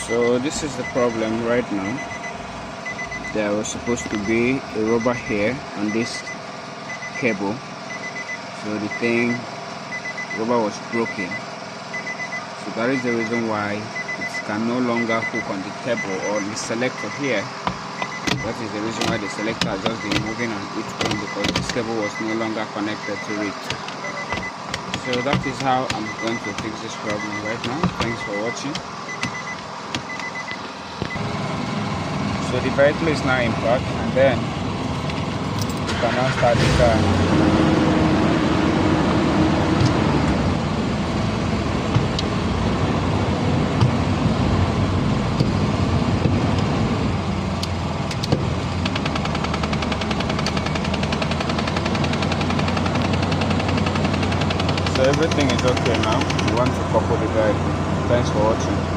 So this is the problem right now. There was supposed to be a rubber here on this cable, so the rubber was broken. So that is the reason why it can no longer hook on the cable or the selector here. That is the reason why the selector has just been moving on its own, because this cable was no longer connected to it. So that is how I'm going to fix this problem right now. Thanks for watching. So the vehicle is now in park, and then you can now start the car. So everything is okay now. We want to couple the vehicle. Thanks for watching.